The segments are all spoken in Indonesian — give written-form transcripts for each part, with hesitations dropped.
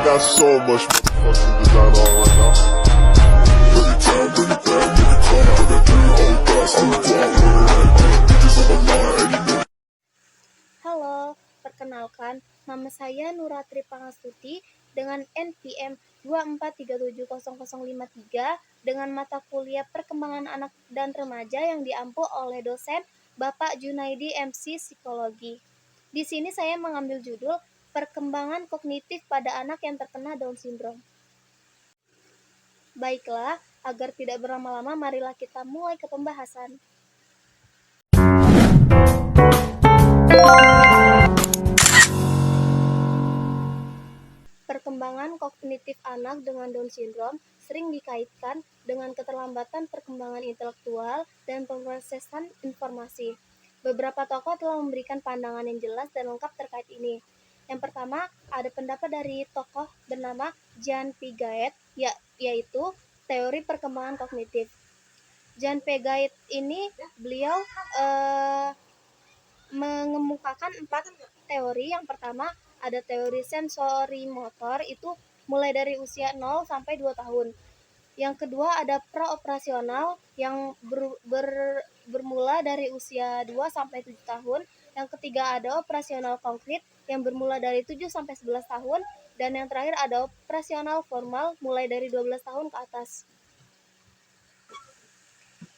got so much fucking design on right now. Bring it down, bring it back, make it clap. I got 3 whole thoughts, I'm a block, bitches on my line, and you know. Halo, perkenalkan, nama saya Nuratri Pangastuti dengan NPM 243700053 dengan mata kuliah Perkembangan Anak dan Remaja yang diampu oleh dosen Bapak Junaidi MC Psikologi. Di sini saya mengambil judul Perkembangan Kognitif pada Anak yang Terkena Down Syndrome. Baiklah, agar tidak berlama-lama, marilah kita mulai ke pembahasan. Perkembangan kognitif anak dengan Down syndrome sering dikaitkan dengan keterlambatan perkembangan intelektual dan pemrosesan informasi. Beberapa tokoh telah memberikan pandangan yang jelas dan lengkap terkait ini. Yang pertama, ada pendapat dari tokoh bernama Jean Piaget, yaitu teori perkembangan kognitif. Jean Piaget ini beliau mengemukakan 4 teori. Yang pertama, ada teori sensori motor, itu mulai dari usia 0 sampai 2 tahun. Yang kedua, ada praoperasional yang bermula dari usia 2 sampai 7 tahun. Yang ketiga, ada operasional konkret yang bermula dari 7 sampai 11 tahun. Dan yang terakhir, ada operasional formal mulai dari 12 tahun ke atas.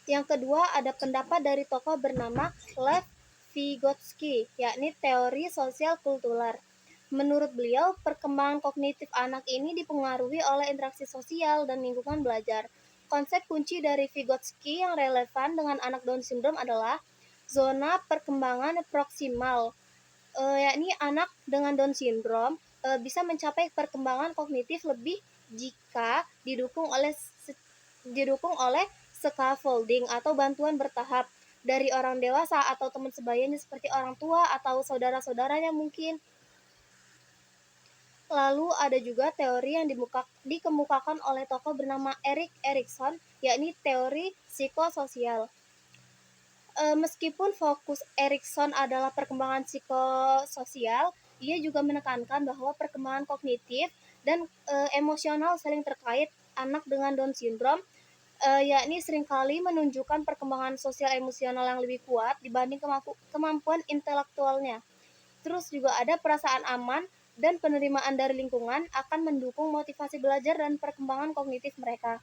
Yang kedua, ada pendapat dari tokoh bernama Lev Vygotsky, yakni teori sosial kultural. Menurut beliau, perkembangan kognitif anak ini dipengaruhi oleh interaksi sosial dan lingkungan belajar. Konsep kunci dari Vygotsky yang relevan dengan anak Down syndrome adalah zona perkembangan proksimal, yakni anak dengan Down syndrome bisa mencapai perkembangan kognitif lebih jika didukung oleh scaffolding atau bantuan bertahap dari orang dewasa atau teman sebayanya seperti orang tua atau saudara-saudaranya mungkin. Lalu ada juga teori yang dikemukakan oleh tokoh bernama Erik Erikson, yakni teori psikososial. Meskipun fokus Erikson adalah perkembangan psikososial, ia juga menekankan bahwa perkembangan kognitif dan emosional saling terkait. Anak dengan Down syndrome yakni seringkali menunjukkan perkembangan sosial emosional yang lebih kuat dibanding kemampuan intelektualnya. Terus juga ada perasaan aman dan penerimaan dari lingkungan akan mendukung motivasi belajar dan perkembangan kognitif mereka.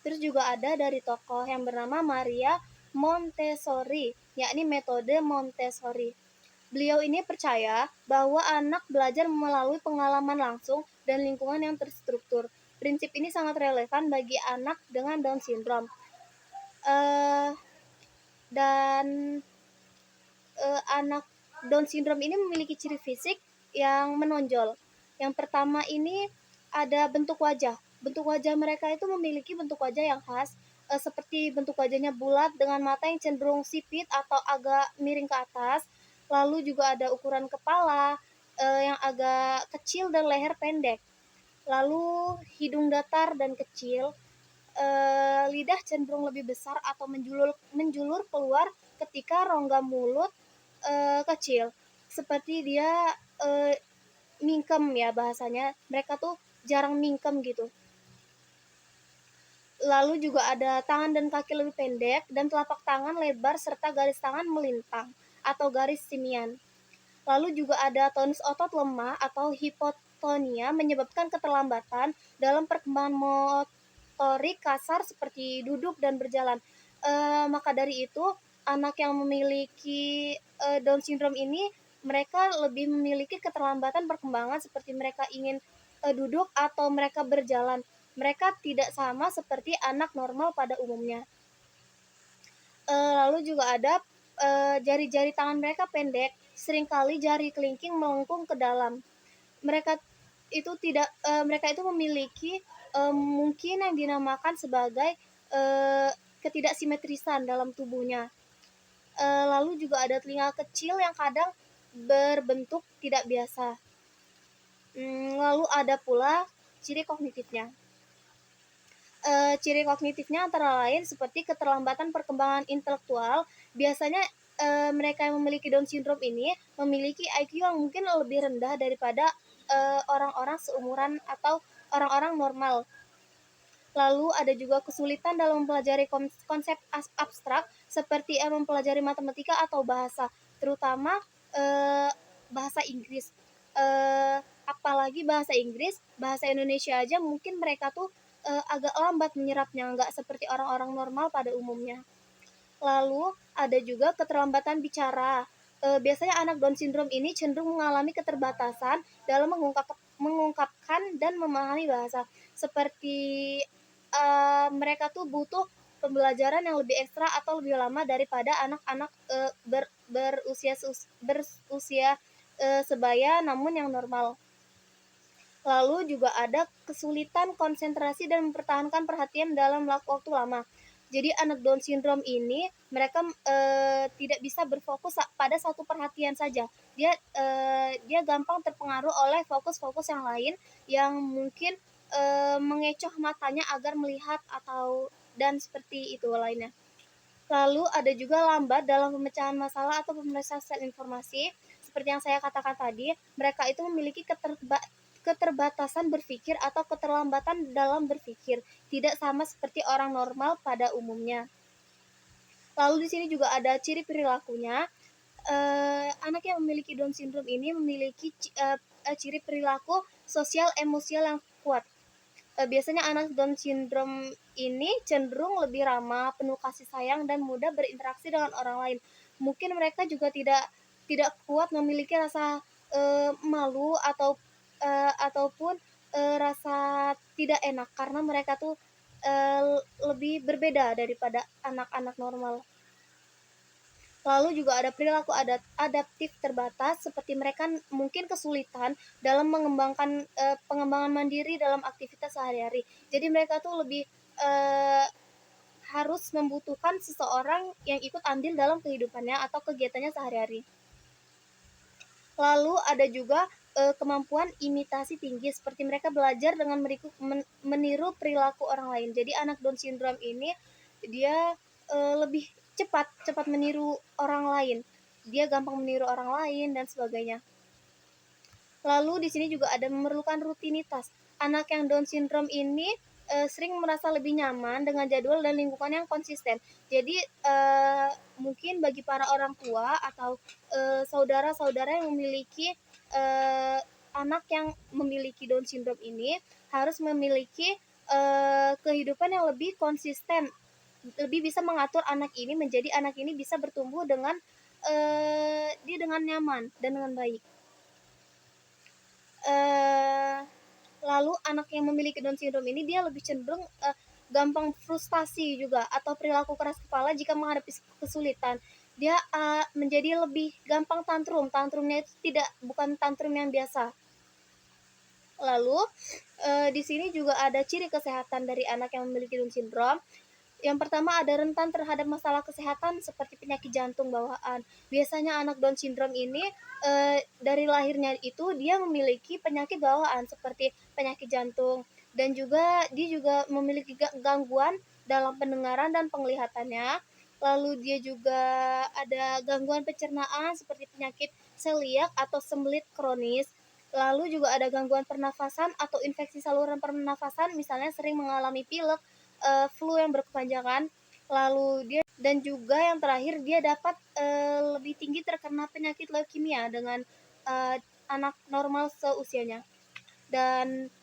Terus juga ada dari tokoh yang bernama Maria Montessori, yakni metode Montessori. Beliau ini percaya bahwa anak belajar melalui pengalaman langsung dan lingkungan yang terstruktur. Prinsip ini sangat relevan bagi anak dengan Down syndrome. Anak Down syndrome ini memiliki ciri fisik yang menonjol. Yang pertama ini ada bentuk wajah. Bentuk wajah mereka itu memiliki bentuk wajah yang khas, seperti bentuk wajahnya bulat dengan mata yang cenderung sipit atau agak miring ke atas. Lalu juga ada ukuran kepala yang agak kecil dan leher pendek. Lalu hidung datar dan kecil, lidah cenderung lebih besar atau menjulur keluar ketika rongga mulut kecil, seperti dia mingkem ya bahasanya, mereka tuh jarang mingkem gitu. Lalu juga ada tangan dan kaki lebih pendek dan telapak tangan lebar serta garis tangan melintang atau garis simian. Lalu juga ada tonus otot lemah atau hipotonia menyebabkan keterlambatan dalam perkembangan motorik kasar seperti duduk dan berjalan. Maka dari itu, anak yang memiliki Down syndrome ini, mereka lebih memiliki keterlambatan perkembangan seperti mereka ingin duduk atau mereka berjalan. Mereka tidak sama seperti anak normal pada umumnya. Lalu juga ada jari-jari tangan mereka pendek, seringkali jari kelingking melengkung ke dalam. Mereka itu memiliki mungkin yang dinamakan sebagai ketidaksimetrisan dalam tubuhnya. Lalu juga ada telinga kecil yang kadang berbentuk tidak biasa. Lalu ada pula ciri kognitifnya. Ciri kognitifnya antara lain seperti keterlambatan perkembangan intelektual, biasanya mereka yang memiliki Down syndrome ini memiliki IQ yang mungkin lebih rendah daripada orang-orang seumuran atau orang-orang normal. Lalu ada juga kesulitan dalam mempelajari konsep abstrak seperti mempelajari matematika atau bahasa, terutama bahasa Inggris. Apalagi bahasa Inggris, bahasa Indonesia aja mungkin mereka tuh agak lambat menyerapnya, nggak seperti orang-orang normal pada umumnya. Lalu ada juga keterlambatan bicara. Biasanya anak Down syndrome ini cenderung mengalami keterbatasan dalam mengungkapkan dan memahami bahasa. Seperti mereka tuh butuh pembelajaran yang lebih ekstra atau lebih lama daripada anak-anak berusia sebaya namun yang normal. Lalu juga ada kesulitan konsentrasi dan mempertahankan perhatian dalam waktu lama. Jadi anak Down syndrome ini mereka tidak bisa berfokus pada satu perhatian saja. Dia gampang terpengaruh oleh fokus-fokus yang lain yang mungkin mengecoh matanya agar melihat dan seperti itu lainnya. Lalu ada juga lambat dalam pemecahan masalah atau pemrosesan informasi. Seperti yang saya katakan tadi, mereka itu memiliki keterbatasan berpikir atau keterlambatan dalam berpikir, tidak sama seperti orang normal pada umumnya. Lalu di sini juga ada ciri perilakunya. Anak yang memiliki Down syndrome ini memiliki ciri perilaku sosial emosial yang kuat. Biasanya anak Down syndrome ini cenderung lebih ramah, penuh kasih sayang, dan mudah berinteraksi dengan orang lain. Mungkin mereka juga tidak kuat memiliki rasa malu ataupun rasa tidak enak karena mereka tuh lebih berbeda daripada anak-anak normal. Lalu juga ada perilaku adaptif terbatas, seperti mereka mungkin kesulitan dalam mengembangkan pengembangan mandiri dalam aktivitas sehari-hari. Jadi mereka tuh lebih harus membutuhkan seseorang yang ikut andil dalam kehidupannya atau kegiatannya sehari-hari. Lalu ada juga kemampuan imitasi tinggi, seperti mereka belajar dengan meniru perilaku orang lain. Jadi anak Down syndrome ini dia lebih cepat meniru orang lain. Dia gampang meniru orang lain dan sebagainya. Lalu di sini juga ada memerlukan rutinitas. Anak yang Down syndrome ini sering merasa lebih nyaman dengan jadwal dan lingkungan yang konsisten. Jadi mungkin bagi para orang tua atau saudara-saudara yang memiliki anak yang memiliki Down syndrome ini harus memiliki kehidupan yang lebih konsisten, lebih bisa mengatur anak ini menjadi anak ini bisa bertumbuh dengan dengan nyaman dan dengan baik. Lalu anak yang memiliki Down syndrome ini dia lebih cenderung gampang frustasi juga atau perilaku keras kepala jika menghadapi kesulitan. Dia menjadi lebih gampang tantrum. Tantrumnya itu bukan tantrum yang biasa. Lalu di sini juga ada ciri kesehatan dari anak yang memiliki Down syndrome. Yang pertama ada rentan terhadap masalah kesehatan seperti penyakit jantung bawaan. Biasanya anak Down syndrome ini dari lahirnya itu dia memiliki penyakit bawaan seperti penyakit jantung, dan juga dia juga memiliki gangguan dalam pendengaran dan penglihatannya. Lalu dia juga ada gangguan pencernaan seperti penyakit celiak atau sembelit kronis. Lalu juga ada gangguan pernafasan atau infeksi saluran pernafasan, misalnya sering mengalami pilek, flu yang berkepanjangan. Lalu dan juga yang terakhir dia dapat lebih tinggi terkena penyakit leukemia dengan anak normal seusianya. Dan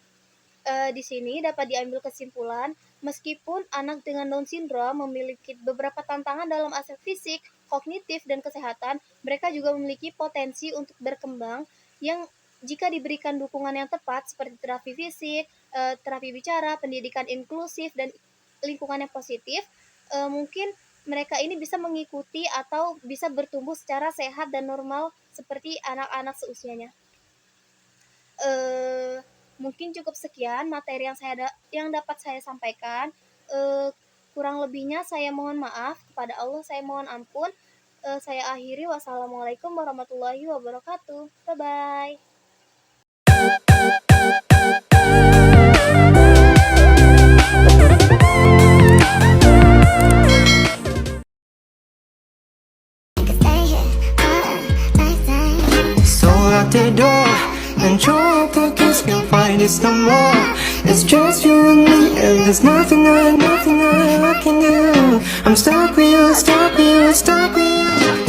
di sini dapat diambil kesimpulan, meskipun anak dengan Down syndrome memiliki beberapa tantangan dalam aspek fisik, kognitif, dan kesehatan, mereka juga memiliki potensi untuk berkembang yang jika diberikan dukungan yang tepat seperti terapi fisik, terapi bicara, pendidikan inklusif, dan lingkungan yang positif, mungkin mereka ini bisa mengikuti atau bisa bertumbuh secara sehat dan normal seperti anak-anak seusianya. Mungkin cukup sekian materi yang dapat saya sampaikan. Kurang lebihnya saya mohon maaf, kepada Allah saya mohon ampun. Saya akhiri. Wassalamualaikum warahmatullahi wabarakatuh. Bye-bye. Cause out the door, and your pockets can find us no more. It's just you and me, and there's nothing I can do. I'm stuck with you, stuck with you, stuck with you.